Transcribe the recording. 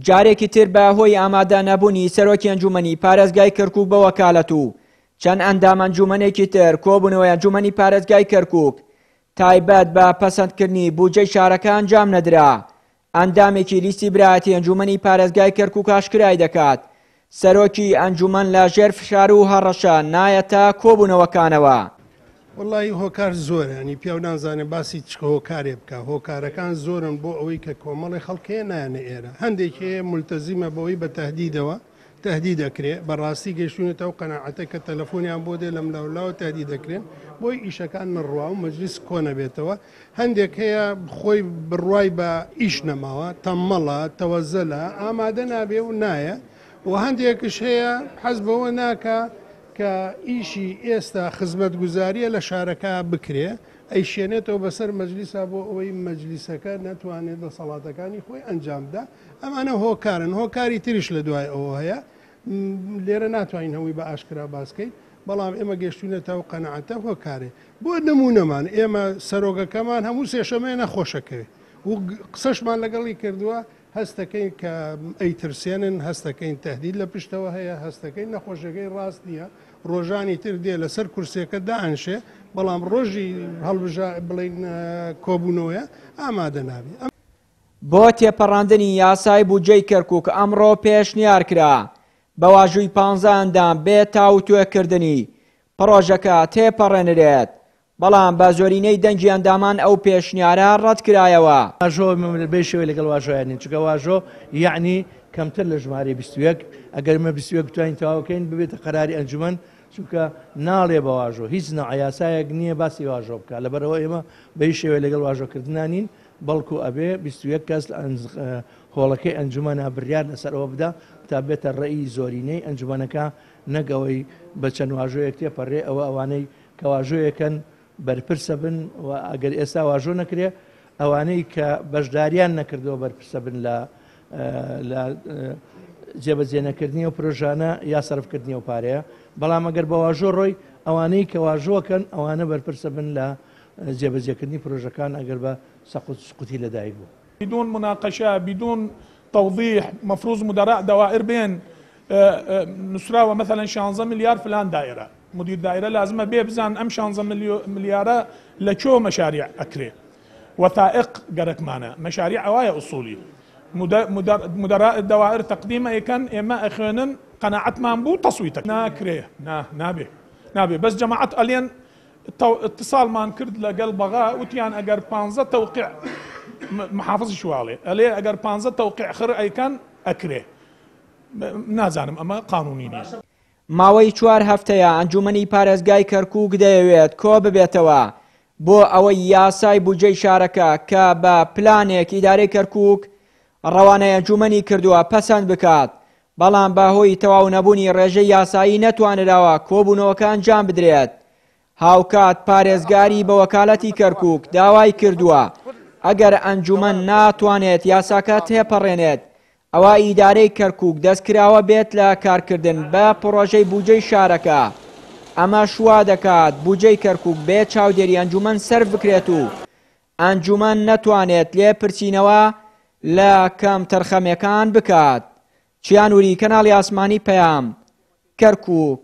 جارێکی تر بە هۆی ئامادە نەبوونی سەرۆکی ئەنجومەنی پارێزگای کەرکووک بە وەکالەت و چەند ئەندام ئەنجومەنێکی تر کۆبوونەوەی ئەنجومەنی پارێزگای کەرکووک تایبەت بە پەسەندکردنی بودجەی شارەکە ئەنجام نەدرا. ئەندامێکی لیستی برایەتی ئەنجومەنی پارێزگای کەرکووک ئاشکرای دەکات سەرۆکی ئەنجومەن لە ژێر فشار و هەڕەشە نایەتە کۆبوونەوەکانەوە. وڵی هۆکار زۆرە ینی پیا نازانێ باسی چ هۆکارێ بکە هۆکارەکان زۆرن بۆ ئەوەی کە کۆمەڵی خەڵکەیە نایەنە ئێرە هەندێک هەیە مولتەزیمە بەوەی بە تهدیدەوە تهدید دەکرێت بەڕاستی گەیشتونێتە و قەناعەتە کە تەلەفۆنیان بۆ دێ لەم لاولاوە تهدید دەکرێن بۆی ئیشەکان نڕوا و مەجلیس کۆنە بێتەوە هەندێک هەیە خۆی بڕوای بە ئیش نەماوە تەمەڵە تەوەزەلە ئامادە نابێ و نایە و هەندێکش هەیە حەز بەوە ناکە کە ئیشی ئێستا خزمەت گوزاریە لە شارەکە بکرێ ئەی شوێنێتەوە بەسەر مەجلیسا بۆ ئەوەی مەجلیسەکە نەتوانێت دەسەڵاتەکانی خۆی ئەنجامدا ئەمانە هۆکارن هۆکاری تریش لە دوای ئەوە هەیە لێرە ناتوانین هەووی بە ئاشکرا باسکەین بەڵام ئێمە گەشتونێتەوە قەناعەتە هۆکارێ بۆ نمونەمان ئێمە سەرۆگەکەمان هەموو سێشەمەیە نەخۆشەکەوێ و قسەشمان لەگەڵی کردووە هەستەکەین کە ئەیترسێنن هەستەکەین تهدید لە پشتەوە هەیە هەستەکەی نەخۆشەکەی ڕاست نییە ڕۆژانی تر دێ لەسەر کورسەکە دائەنشێ بەڵام ڕۆژی هەڵبژا بڵین کۆبوونەوەیە ئامادە نابێت. بۆ تێپەڕاندنی یاسای بودجەی کەرکووک ئەمڕۆ پێشنیار کرا بە واژووی 15 ئەندام بێت تاوتوێکردنی پرۆژەکە تێپەڕێنرێت بەڵام بە زۆرینەی دەنگی ئەندامان ئەو پێشنیارە ڕەت کرایەوە. واژۆ بێشەوەی لەگەڵ واژۆیانین چکە واژۆ یعنی کەمتر لە ژمارە 21 ئەگەر مە 21 بتوانین تەواوکەین ببێتە قەراری ئەنجومەن چونکە ناڵێ بە واژۆ هیچ نەعیاسایەک نییە باسی واژۆ بکە لەبەرەوە ئێمە بەی شێوەیە لەگەڵ واژۆکردنانین بەڵکو ئەبێ 21 کەس هۆڵەکەی ئەنجومەنە بڕیار لەسەرەوە بدا تا بێتە ڕێی زۆرینەی ئەنجومەنەکە نەگەوەی بە چەند واژۆیەک تێپەڕێ ئەوە ئەوانەی کە واژۆیەکەن بەرپرسە بن و ئەگەر ئێستا واژۆ نەکرێ ئەوانەی کە بەشداریان نەکردەوە بەرپرسە بن لە جێبەجێنەکردنی و پرۆژانە یا سەرفکردنی و پارەیە بەڵام ئەگەر بە واژۆ ڕۆی ئەوانەی کە واژۆکەن ئەوانە بەرپرسە بن لە جێبەجێکردنی پرۆژەکان ئەگەر بە سەقوت سقوتی لەدایک بوو. بدون مناقشة بدون توضيح مفروض مدراء دوائر بين نسراوة مثلا 16 مليار فلان دائرة مدير دائرة لازم بيبزان أم 16 مليار لشو مشاريع أكري وثائق قرك معنا مشاريع عوايا أصولي مدراء الدوائر تقديمه كان إما أخوانن قناعة مانبو تصويتك ناكري نابي بس جماعة ألين اتصال مان كرد لقلب بغاء وتيان أجر 15 توقيع محافظ شوالي أليه أجر 15 توقيع خر أي كان أكري نازانم أما قانوني نية. ماوەی 4 هەفتەیە ئەنجومەنی پارێزگای کەرکووک دەیەوێت کۆ ببێتەوە بۆ ئەوەی یاسای بودجەی شارەکە کە بە پلانێک ئیدارەی کەرکووک ڕەوانەی ئەنجومەنی کردووە پەسەند بکات بەڵام بەهۆی تەواو نەبوونی ڕێژەی یاسایی نەتوانراوە کۆبوونەوەکە ئەنجام بدرێت. هاوکات پارێزگاری بە وەکالەتی کەرکووک داوای کردووە ئەگەر ئەنجومەن ناتوانێت یاساکە تێپەڕێنێت ئەوە ئیدارەی کەرکووک دەستکراوە بێت لە کارکردن بە پرۆژەی بودجەی شارەکە. ئەمە شوا دەکات بودجەی کەرکووک بێت چاودێری ئەنجومەن سەرف بکرێت و ئەنجومەن نەتوانێت لێ پرچینەوە لە کەم تەرخەمەکان بکات. چیانوری کەناڵی ئاسمانی پەیام کەرکووک.